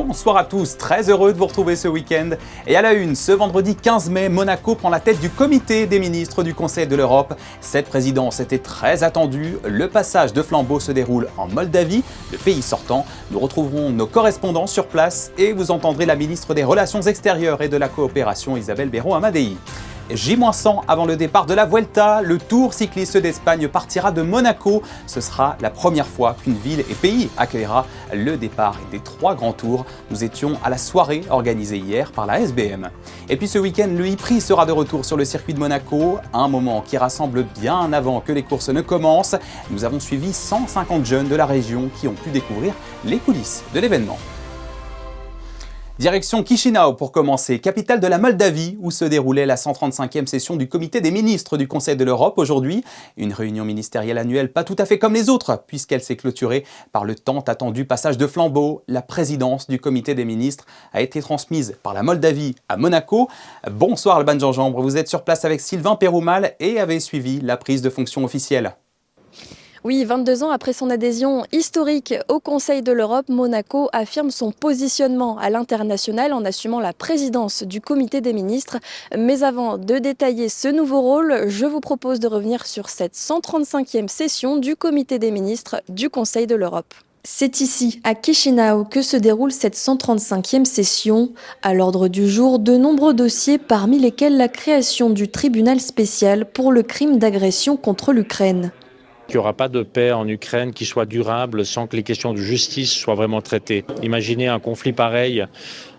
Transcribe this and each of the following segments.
Bonsoir à tous, très heureux de vous retrouver ce week-end. Et à la une, ce vendredi 15 mai, Monaco prend la tête du comité des ministres du Conseil de l'Europe. Cette présidence était très attendue. Le passage de flambeau se déroule en Moldavie, le pays sortant. Nous retrouverons nos correspondants sur place et vous entendrez la ministre des Relations extérieures et de la coopération, Isabelle Béraud-Amadei. J-100 avant le départ de la Vuelta, le Tour cycliste d'Espagne partira de Monaco. Ce sera la première fois qu'une ville et pays accueillera le départ des 3 grands tours. Nous étions à la soirée organisée hier par la SBM. Et puis ce week-end, le e-prix sera de retour sur le circuit de Monaco, un moment qui rassemble bien avant que les courses ne commencent. Nous avons suivi 150 jeunes de la région qui ont pu découvrir les coulisses de l'événement. Direction Chisinau pour commencer, capitale de la Moldavie où se déroulait la 135e session du comité des ministres du Conseil de l'Europe aujourd'hui. Une réunion ministérielle annuelle pas tout à fait comme les autres puisqu'elle s'est clôturée par le tant attendu passage de flambeau. La présidence du comité des ministres a été transmise par la Moldavie à Monaco. Bonsoir Alban Gingembre, vous êtes sur place avec Sylvain Péroumal et avez suivi la prise de fonction officielle. Oui, 22 ans après son adhésion historique au Conseil de l'Europe, Monaco affirme son positionnement à l'international en assumant la présidence du comité des ministres. Mais avant de détailler ce nouveau rôle, je vous propose de revenir sur cette 135e session du comité des ministres du Conseil de l'Europe. C'est ici, à Chisinau, que se déroule cette 135e session. À l'ordre du jour, de nombreux dossiers, parmi lesquels la création du tribunal spécial pour le crime d'agression contre l'Ukraine. Il n'y aura pas de paix en Ukraine qui soit durable sans que les questions de justice soient vraiment traitées. Imaginez un conflit pareil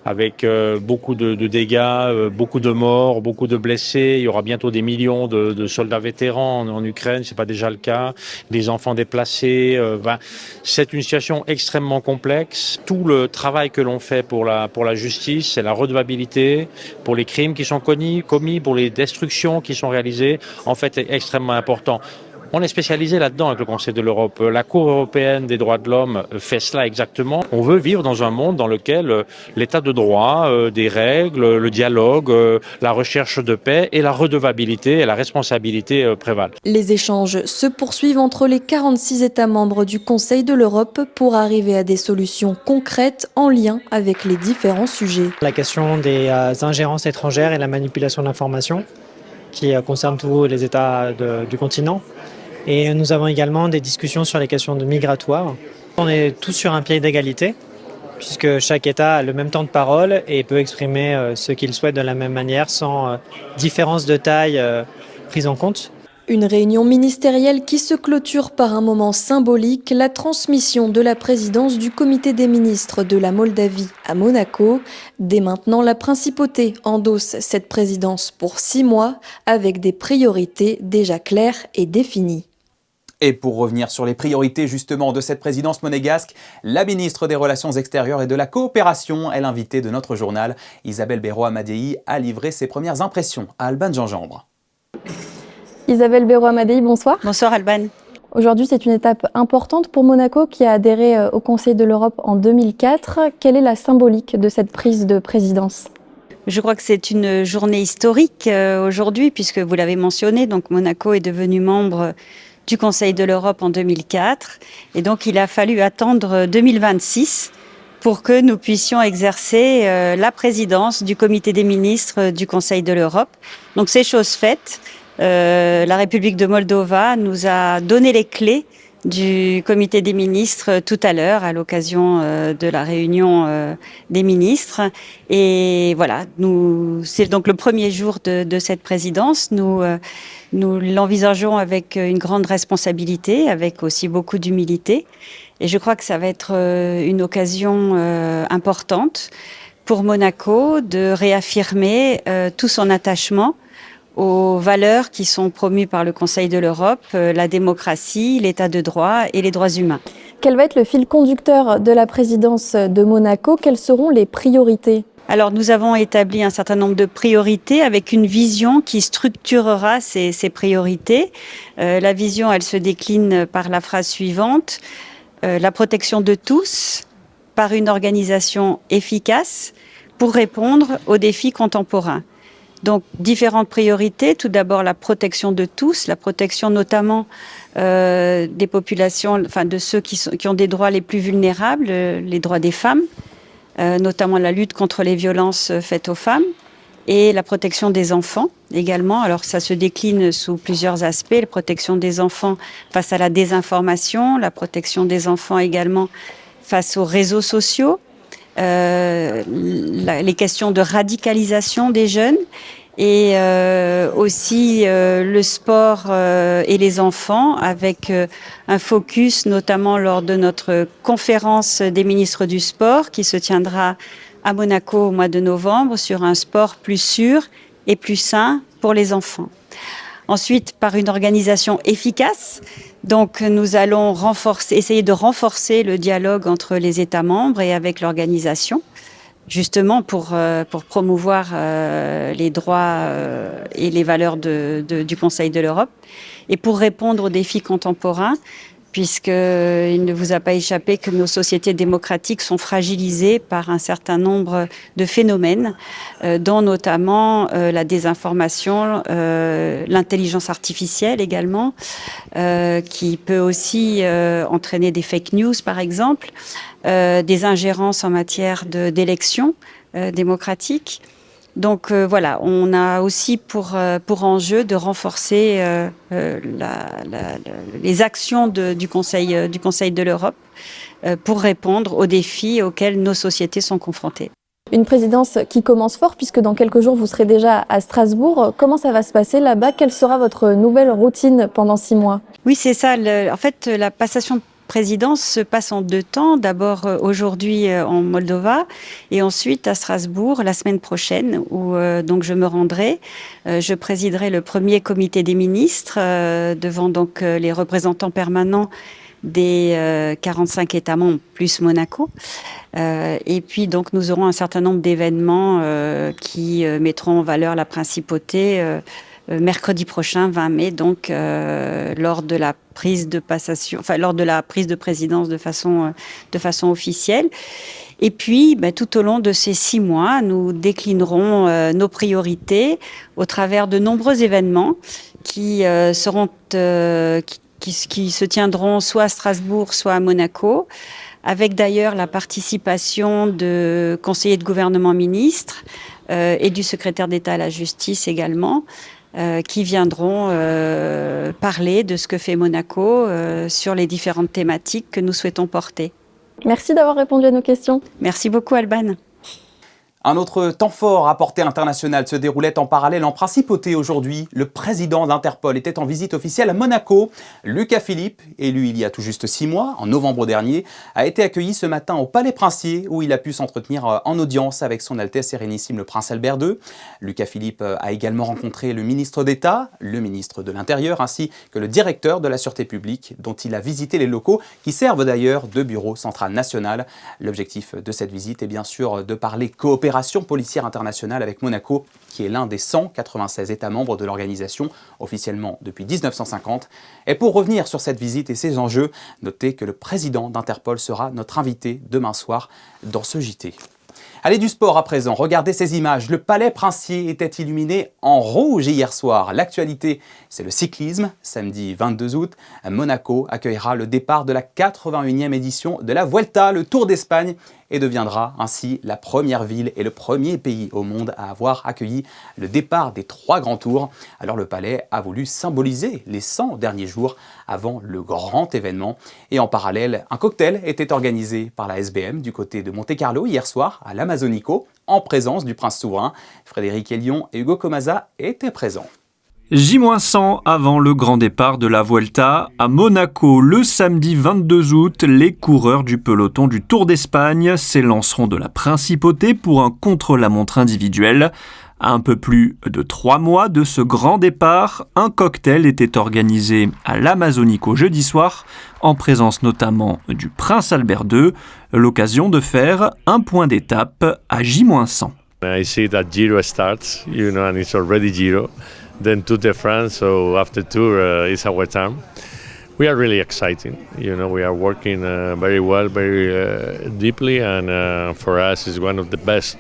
avec beaucoup de dégâts, beaucoup de morts, beaucoup de blessés. Il y aura bientôt des millions de soldats vétérans en Ukraine, ce n'est pas déjà le cas. Des enfants déplacés. C'est une situation extrêmement complexe. Tout le travail que l'on fait pour la justice, c'est la redevabilité, pour les crimes qui sont commis, pour les destructions qui sont réalisées, en fait, est extrêmement important. On est spécialisé là-dedans avec le Conseil de l'Europe. La Cour européenne des droits de l'homme fait cela exactement. On veut vivre dans un monde dans lequel l'état de droit, des règles, le dialogue, la recherche de paix et la redevabilité et la responsabilité prévalent. Les échanges se poursuivent entre les 46 États membres du Conseil de l'Europe pour arriver à des solutions concrètes en lien avec les différents sujets. La question des ingérences étrangères et la manipulation de l'information qui concerne tous les États du continent. Et nous avons également des discussions sur les questions migratoires. On est tous sur un pied d'égalité, puisque chaque État a le même temps de parole et peut exprimer ce qu'il souhaite de la même manière, sans différence de taille prise en compte. Une réunion ministérielle qui se clôture par un moment symbolique, la transmission de la présidence du comité des ministres de la Moldavie à Monaco. Dès maintenant, la principauté endosse cette présidence pour 6 mois avec des priorités déjà claires et définies. Et pour revenir sur les priorités justement de cette présidence monégasque, la ministre des Relations extérieures et de la coopération est l'invitée de notre journal. Isabelle Béraud-Amadei a livré ses premières impressions à Alban Gingembre. Isabelle Béraud-Amadei, bonsoir. Bonsoir Alban. Aujourd'hui, c'est une étape importante pour Monaco qui a adhéré au Conseil de l'Europe en 2004. Quelle est la symbolique de cette prise de présidence ? Je crois que c'est une journée historique aujourd'hui puisque vous l'avez mentionné, donc Monaco est devenu membre du Conseil de l'Europe en 2004 et donc il a fallu attendre 2026 pour que nous puissions exercer la présidence du comité des ministres du Conseil de l'Europe. Donc c'est chose faite. La République de Moldova nous a donné les clés du comité des ministres tout à l'heure à l'occasion de la réunion des ministres. Et voilà, c'est donc le premier jour de cette présidence. Nous l'envisageons avec une grande responsabilité, avec aussi beaucoup d'humilité. Et je crois que ça va être une occasion importante pour Monaco de réaffirmer tout son attachement aux valeurs qui sont promues par le Conseil de l'Europe, la démocratie, l'état de droit et les droits humains. Quel va être le fil conducteur de la présidence de Monaco ? Quelles seront les priorités ? Alors nous avons établi un certain nombre de priorités avec une vision qui structurera ces priorités. La vision, elle se décline par la phrase suivante, la protection de tous par une organisation efficace pour répondre aux défis contemporains. Donc, différentes priorités. Tout d'abord, la protection de tous, la protection notamment des populations, enfin de ceux qui ont des droits les plus vulnérables, les droits des femmes, notamment la lutte contre les violences faites aux femmes et la protection des enfants également. Alors ça se décline sous plusieurs aspects, la protection des enfants face à la désinformation, la protection des enfants également face aux réseaux sociaux, les questions de radicalisation des jeunes et aussi le sport et les enfants avec un focus notamment lors de notre conférence des ministres du sport qui se tiendra à Monaco au mois de novembre sur un sport plus sûr et plus sain pour les enfants. Ensuite, par une organisation efficace, donc nous allons essayer de renforcer le dialogue entre les États membres et avec l'organisation, justement pour promouvoir les droits et les valeurs du Conseil de l'Europe et pour répondre aux défis contemporains, puisqu'il ne vous a pas échappé que nos sociétés démocratiques sont fragilisées par un certain nombre de phénomènes, dont notamment la désinformation, l'intelligence artificielle également, qui peut aussi entraîner des fake news par exemple, des ingérences en matière d'élections démocratiques. Donc voilà, on a aussi pour enjeu de renforcer les actions du Conseil de l'Europe pour répondre aux défis auxquels nos sociétés sont confrontées. Une présidence qui commence fort puisque dans quelques jours vous serez déjà à Strasbourg. Comment ça va se passer là-bas? Quelle sera votre nouvelle routine pendant 6 mois? Oui, c'est ça. En fait, la passation de présidence se passe en 2 temps. D'abord aujourd'hui en Moldova et ensuite à Strasbourg la semaine prochaine où donc je me rendrai. Je présiderai le premier comité des ministres devant donc les représentants permanents des 45 États membres plus Monaco. Et puis donc nous aurons un certain nombre d'événements qui mettront en valeur la principauté mercredi prochain, 20 mai, donc lors de la prise de passation, lors de la prise de présidence de façon officielle. Et puis, tout au long de ces 6 mois, nous déclinerons nos priorités au travers de nombreux événements qui se tiendront soit à Strasbourg, soit à Monaco, avec d'ailleurs la participation de conseillers de gouvernement ministres et du secrétaire d'État à la justice également, qui viendront parler de ce que fait Monaco sur les différentes thématiques que nous souhaitons porter. Merci d'avoir répondu à nos questions. Merci beaucoup, Alban. Un autre temps fort à portée internationale se déroulait en parallèle en principauté aujourd'hui. Le président d'Interpol était en visite officielle à Monaco. Lucas Philippe, élu il y a tout juste 6 mois, en novembre dernier, a été accueilli ce matin au Palais Princier où il a pu s'entretenir en audience avec son Altesse Sérénissime le Prince Albert II. Lucas Philippe a également rencontré le ministre d'État, le ministre de l'Intérieur ainsi que le directeur de la Sûreté publique dont il a visité les locaux qui servent d'ailleurs de bureau central national. L'objectif de cette visite est bien sûr de parler coopération policière internationale avec Monaco, qui est l'un des 196 États membres de l'organisation, officiellement depuis 1950. Et pour revenir sur cette visite et ses enjeux, notez que le président d'Interpol sera notre invité demain soir dans ce JT. Allez, du sport à présent, regardez ces images. Le Palais Princier était illuminé en rouge hier soir. L'actualité, c'est le cyclisme. Samedi 22 août, Monaco accueillera le départ de la 81e édition de la Vuelta, le Tour d'Espagne, et deviendra ainsi la première ville et le premier pays au monde à avoir accueilli le départ des 3 grands tours. Alors le Palais a voulu symboliser les 100 derniers jours avant le grand événement. Et en parallèle, un cocktail était organisé par la SBM du côté de Monte-Carlo hier soir à l'Amazonico, en présence du prince souverain. Frédéric Hélion et Hugo Comasa étaient présents. J-100 avant le grand départ de la Vuelta à Monaco. Le samedi 22 août, les coureurs du peloton du Tour d'Espagne s'élanceront de la Principauté pour un contre-la-montre individuel. À un peu plus de 3 mois de ce grand départ, un cocktail était organisé à l'Amazonico jeudi soir, en présence notamment du prince Albert II, l'occasion de faire un point d'étape à J-100. I see that Giro starts, and it's already Giro. Then Tour de France, so after Tour is our time. We are really excited, we are working very well, very deeply, and for us it's one of the best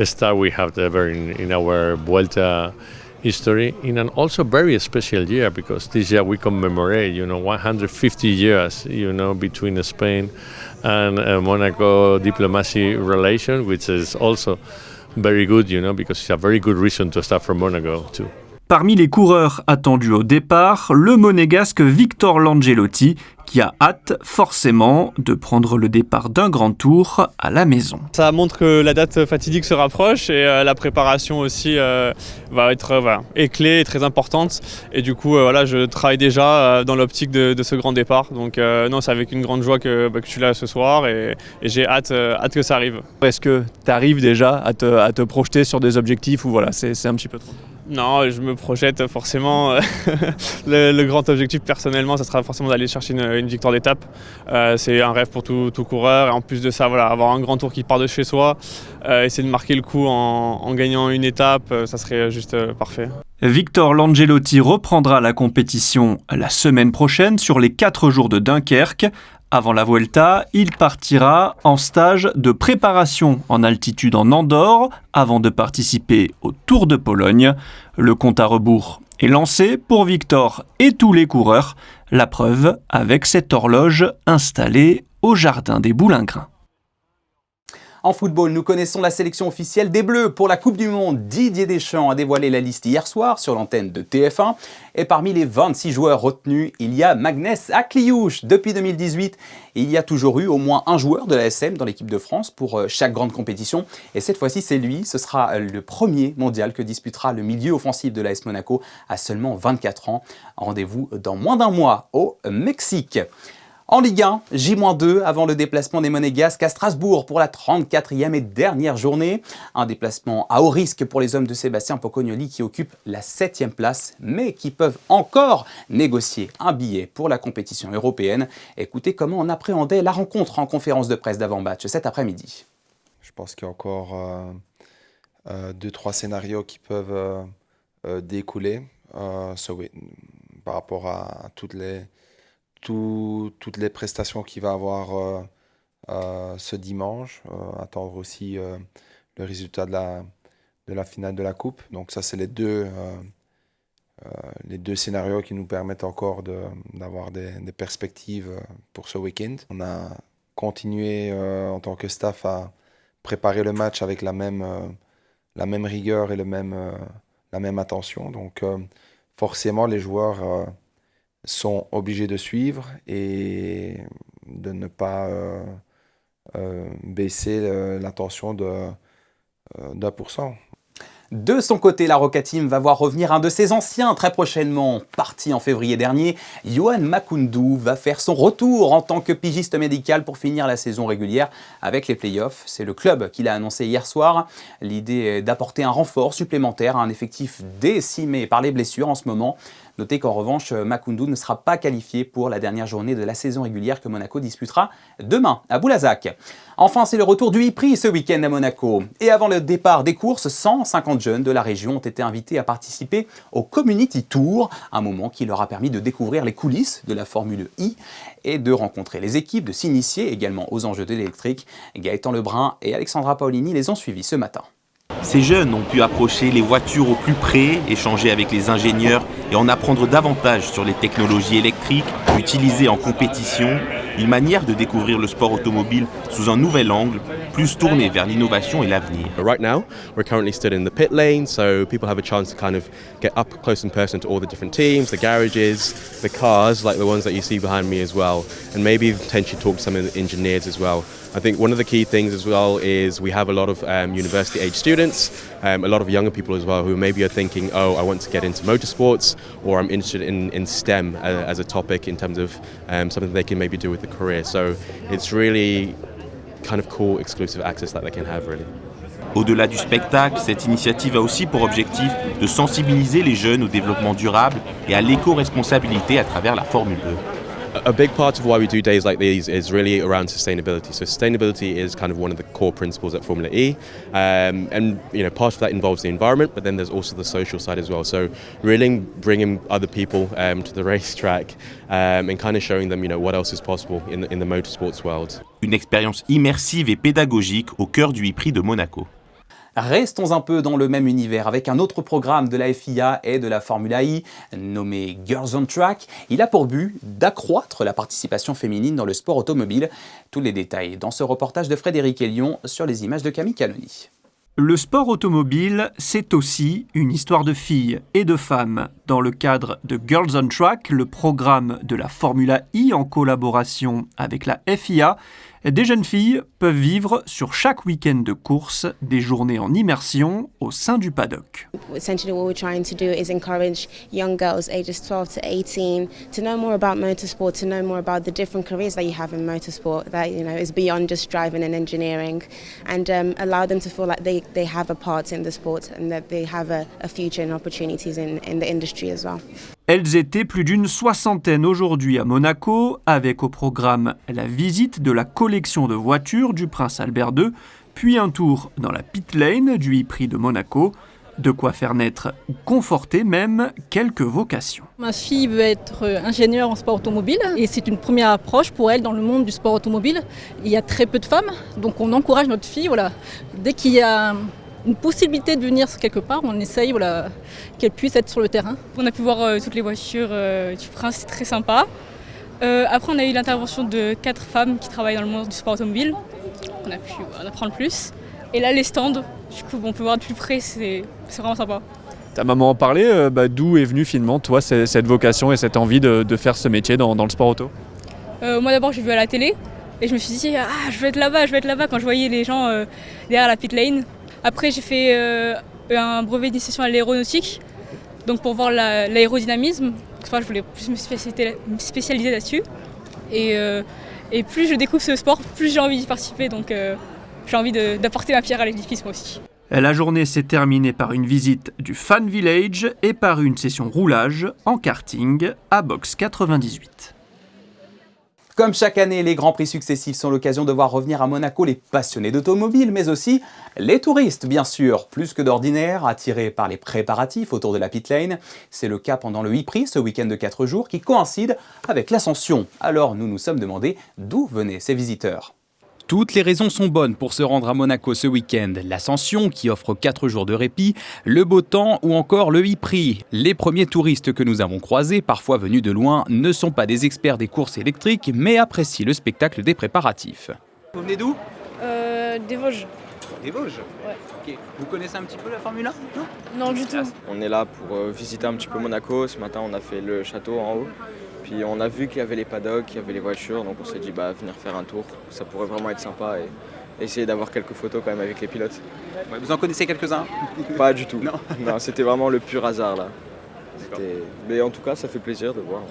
start we have ever in our Vuelta history, in an also very special year, because this year we commemorate, 150 years, between Spain and Monaco diplomacy relation, which is also very good, because it's a very good reason to start from Monaco too. Parmi les coureurs attendus au départ, le monégasque Victor Langelotti, qui a hâte forcément de prendre le départ d'un grand tour à la maison. Ça montre que la date fatidique se rapproche et la préparation aussi va être est clé et très importante. Et du coup, je travaille déjà dans l'optique de ce grand départ. Donc non, c'est avec une grande joie que je suis là ce soir et j'ai hâte que ça arrive. Est-ce que tu arrives déjà à te projeter sur des objectifs ou voilà, c'est un petit peu trop? Non, je me projette forcément. Le grand objectif personnellement, ça sera forcément d'aller chercher une victoire d'étape. C'est un rêve pour tout coureur. Et en plus de ça, avoir un grand tour qui part de chez soi, essayer de marquer le coup en gagnant une étape, ça serait juste parfait. Victor Langelotti reprendra la compétition la semaine prochaine sur les 4 jours de Dunkerque. Avant la Vuelta, il partira en stage de préparation en altitude en Andorre avant de participer au Tour de Pologne. Le compte à rebours est lancé pour Victor et tous les coureurs. La preuve avec cette horloge installée au jardin des Boulingrins. En football, nous connaissons la sélection officielle des Bleus pour la Coupe du Monde. Didier Deschamps a dévoilé la liste hier soir sur l'antenne de TF1. Et parmi les 26 joueurs retenus, il y a Magnès Akliouche. Depuis 2018, il y a toujours eu au moins un joueur de l'ASM dans l'équipe de France pour chaque grande compétition. Et cette fois-ci, c'est lui. Ce sera le premier mondial que disputera le milieu offensif de l'AS Monaco à seulement 24 ans. Rendez-vous dans moins d'un mois au Mexique. En Ligue 1, J-2 avant le déplacement des Monégasques à Strasbourg pour la 34e et dernière journée. Un déplacement à haut risque pour les hommes de Sébastien Pocognoli qui occupent la 7e place, mais qui peuvent encore négocier un billet pour la compétition européenne. Écoutez comment on appréhendait la rencontre en conférence de presse d'avant-match cet après-midi. Je pense qu'il y a encore 2-3 scénarios qui peuvent découler par rapport à toutes les prestations qu'il va avoir ce dimanche. Attendre aussi le résultat de la finale de la Coupe. Donc ça, c'est les deux scénarios qui nous permettent encore d'avoir des perspectives pour ce week-end. On a continué en tant que staff à préparer le match avec la même rigueur et la même attention. Donc forcément, les joueurs sont obligés de suivre et de ne pas baisser l'attention d'1%. De son côté, la Roca Team va voir revenir un de ses anciens très prochainement. Parti en février dernier, Yohan Makoundou va faire son retour en tant que pigiste médical pour finir la saison régulière avec les playoffs. C'est le club qui l'a annoncé hier soir. L'idée est d'apporter un renfort supplémentaire à un effectif décimé par les blessures en ce moment. Notez qu'en revanche, Makoundou ne sera pas qualifié pour la dernière journée de la saison régulière que Monaco disputera demain à Boulazac. Enfin, c'est le retour du e-prix ce week-end à Monaco. Et avant le départ des courses, 150 jeunes de la région ont été invités à participer au Community Tour, un moment qui leur a permis de découvrir les coulisses de la Formule E et de rencontrer les équipes, de s'initier également aux enjeux de l'électrique. Gaëtan Lebrun et Alexandra Paolini les ont suivis ce matin. Ces jeunes ont pu approcher les voitures au plus près, échanger avec les ingénieurs et en apprendre davantage sur les technologies électriques utilisées en compétition, une manière de découvrir le sport automobile sous un nouvel angle, plus tourné vers l'innovation et l'avenir. Right now, we're currently stood in the pit lane, so people have a chance to kind of get up close and personal to all the different teams, the garages, the cars, like the ones that you see behind me as well, and maybe potentially talk to some of the engineers as well. I think one of the key things as well is we have a lot of university-age students, a lot of younger people as well who maybe are thinking, oh, I want to get into motorsports, or I'm interested in STEM as a topic in terms of something they can maybe do with a career. So it's really kind of cool exclusive access that they can have really. Au-delà du spectacle, cette initiative a aussi pour objectif de sensibiliser les jeunes au développement durable et à l'éco-responsabilité à travers la Formule E. A big part of why we do days like these is really around sustainability. So sustainability is kind of one of the core principles at Formula E, and part of that involves the environment, but then there's also the social side as well. So really bringing other people to the racetrack and kind of showing them what else is possible in the motorsports world. Une expérience immersive et pédagogique au cœur du e-prix de Monaco. Restons un peu dans le même univers avec un autre programme de la FIA et de la Formule I, nommé Girls on Track. Il a pour but d'accroître la participation féminine dans le sport automobile. Tous les détails dans ce reportage de Frédéric Elion sur les images de Camille Canoni. Le sport automobile, c'est aussi une histoire de filles et de femmes. Dans le cadre de Girls on Track, le programme de la Formule I en collaboration avec la FIA, des jeunes filles peuvent vivre sur chaque week-end de course des journées en immersion au sein du paddock. Essentially what we're trying to do is encourage young girls ages 12 to 18 to know more about motorsport, to know more about the different careers that you have in motorsport that is beyond just driving and engineering, and allow them to feel like they have a part in the sport and that they have a future and opportunities in the industry as well. Elles étaient plus d'une soixantaine aujourd'hui à Monaco, avec au programme la visite de la collection de voitures du prince Albert II, puis un tour dans la pit lane du e-prix de Monaco, de quoi faire naître ou conforter même quelques vocations. Ma fille veut être ingénieure en sport automobile et c'est une première approche pour elle dans le monde du sport automobile. Il y a très peu de femmes, donc on encourage notre fille, dès qu'il y a une possibilité de venir quelque part, on essaye qu'elle puisse être sur le terrain. On a pu voir toutes les voitures du prince, c'est très sympa. Après, on a eu l'intervention de 4 femmes qui travaillent dans le monde du sport automobile. On a pu en apprendre plus. Et là, les stands, du coup, on peut voir de plus près, c'est vraiment sympa. Ta maman en parlait, d'où est venue finalement, toi, cette vocation et cette envie de faire ce métier dans le sport auto? Moi, d'abord, j'ai vu à la télé et je me suis dit, je vais être là-bas quand je voyais les gens derrière la pit lane. Après, j'ai fait un brevet d'initiation à l'aéronautique, donc pour voir l'aérodynamisme. Je voulais plus me spécialiser là-dessus. Et plus je découvre ce sport, plus j'ai envie d'y participer. Donc j'ai envie d'apporter ma pierre à l'édifice moi aussi. La journée s'est terminée par une visite du Fan Village et par une session roulage en karting à Box 98. Comme chaque année, les grands prix successifs sont l'occasion de voir revenir à Monaco les passionnés d'automobile, mais aussi les touristes, bien sûr, plus que d'ordinaire, attirés par les préparatifs autour de la pit lane. C'est le cas pendant le e-prix, ce week-end de 4 jours, qui coïncide avec l'Ascension. Alors nous nous sommes demandé d'où venaient ces visiteurs. Toutes les raisons sont bonnes pour se rendre à Monaco ce week-end. L'Ascension qui offre 4 jours de répit, le beau temps ou encore le e-prix. Les premiers touristes que nous avons croisés, parfois venus de loin, ne sont pas des experts des courses électriques, mais apprécient le spectacle des préparatifs. Vous venez d'où ? Des Vosges. Des Vosges ? Ouais. Ok. Vous connaissez un petit peu la Formule 1 ? Non, du tout. On est là pour visiter un petit peu Monaco. Ce matin, on a fait le château en haut. Puis on a vu qu'il y avait les paddocks, qu'il y avait les voitures, donc on s'est dit venir faire un tour, ça pourrait vraiment être sympa et essayer d'avoir quelques photos quand même avec les pilotes. Ouais, vous en connaissez quelques-uns ? Pas du tout. Non, c'était vraiment le pur hasard là. Mais en tout cas, ça fait plaisir de voir.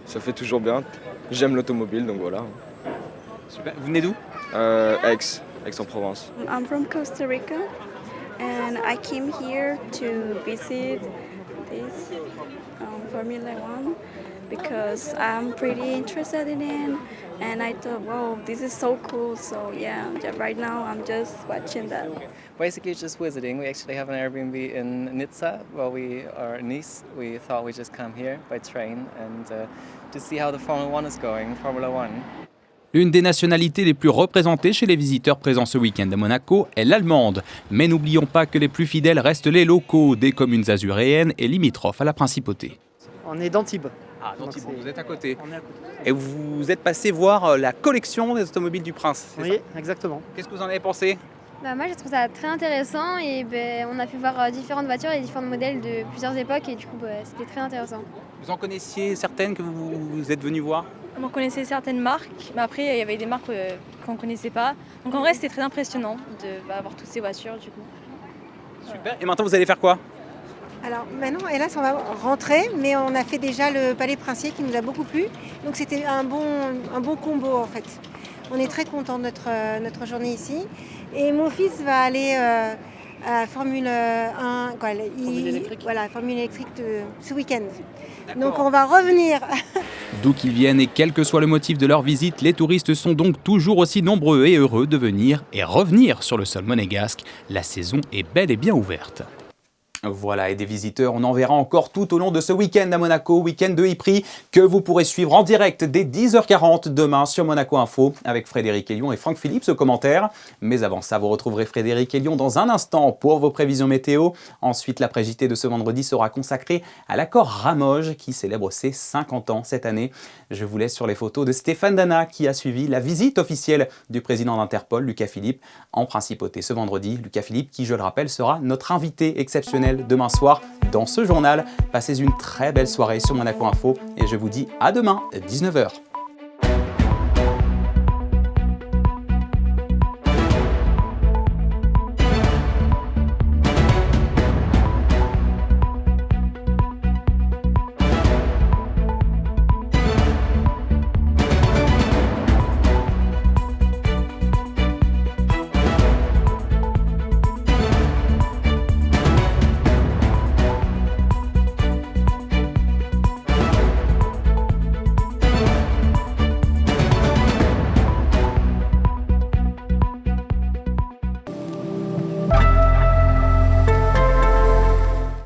Ça fait toujours bien. J'aime l'automobile, donc voilà. Super. Vous venez d'où ? Aix-en-Provence. I'm from Costa Rica and I came here to visit this Formula One. Because I'm pretty interested in it and I thought, wow, this is so cool. So yeah, right now I'm just watching that. Basically just visiting. We actually have an Airbnb in Nizza, while we are in Nice. We thought we'd just come here by train and to see how the Formula One is going, Formula One. L'une des nationalités les plus représentées chez les visiteurs présents ce week-end à Monaco est l'allemande. Mais n'oublions pas que les plus fidèles restent les locaux, des communes azuréennes et limitrophes à la principauté. On est d'Antibes. Ah, d'Antibes, vous êtes à côté. On est à côté. Et vous êtes passé voir la collection des automobiles du Prince, c'est ça ? Oui, exactement. Qu'est-ce que vous en avez pensé ? Moi, je trouve ça très intéressant et on a pu voir différentes voitures et différents modèles de plusieurs époques et du coup, c'était très intéressant. Vous en connaissiez certaines que vous êtes venu voir ? On connaissait certaines marques, mais après, il y avait des marques qu'on ne connaissait pas. Donc en vrai, c'était très impressionnant d'avoir toutes ces voitures du coup. Super. Et maintenant, vous allez faire quoi ? Alors maintenant, hélas, on va rentrer, mais on a fait déjà le Palais Princier qui nous a beaucoup plu. Donc c'était un bon combo en fait. On est très contents de notre journée ici. Et mon fils va aller à Formule 1, Formule électrique ce week-end. Donc on va revenir. D'où qu'ils viennent et quel que soit le motif de leur visite, les touristes sont donc toujours aussi nombreux et heureux de venir et revenir sur le sol monégasque. La saison est bel et bien ouverte. Voilà, et des visiteurs, on en verra encore tout au long de ce week-end à Monaco, week-end de e-prix que vous pourrez suivre en direct dès 10h40 demain sur Monaco Info avec Frédéric Elion et Franck Philippe au commentaire. Mais avant ça, vous retrouverez Frédéric Elion dans un instant pour vos prévisions météo. Ensuite, l'après-JT de ce vendredi sera consacré à l'accord Ramoge qui célèbre ses 50 ans cette année. Je vous laisse sur les photos de Stéphane Dana qui a suivi la visite officielle du président d'Interpol, Lucas Philippe, en principauté ce vendredi. Lucas Philippe qui, je le rappelle, sera notre invité exceptionnel demain soir dans ce journal. Passez une très belle soirée sur Monaco Info et je vous dis à demain, 19h.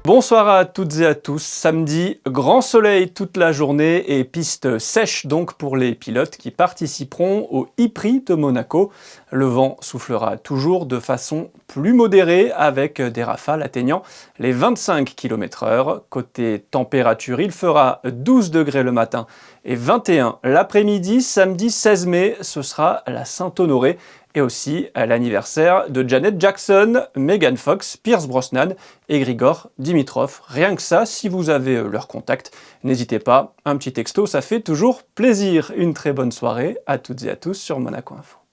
Bonsoir à toutes et à tous. Samedi, grand soleil toute la journée et piste sèche donc pour les pilotes qui participeront au e-prix de Monaco. Le vent soufflera toujours de façon plus modérée avec des rafales atteignant les 25 km/h. Côté température, il fera 12 degrés le matin et 21 l'après-midi. Samedi 16 mai, ce sera la Saint-Honoré. Et aussi à l'anniversaire de Janet Jackson, Megan Fox, Pierce Brosnan et Grigor Dimitrov. Rien que ça, si vous avez leur contact, n'hésitez pas, un petit texto, ça fait toujours plaisir. Une très bonne soirée à toutes et à tous sur Monaco Info.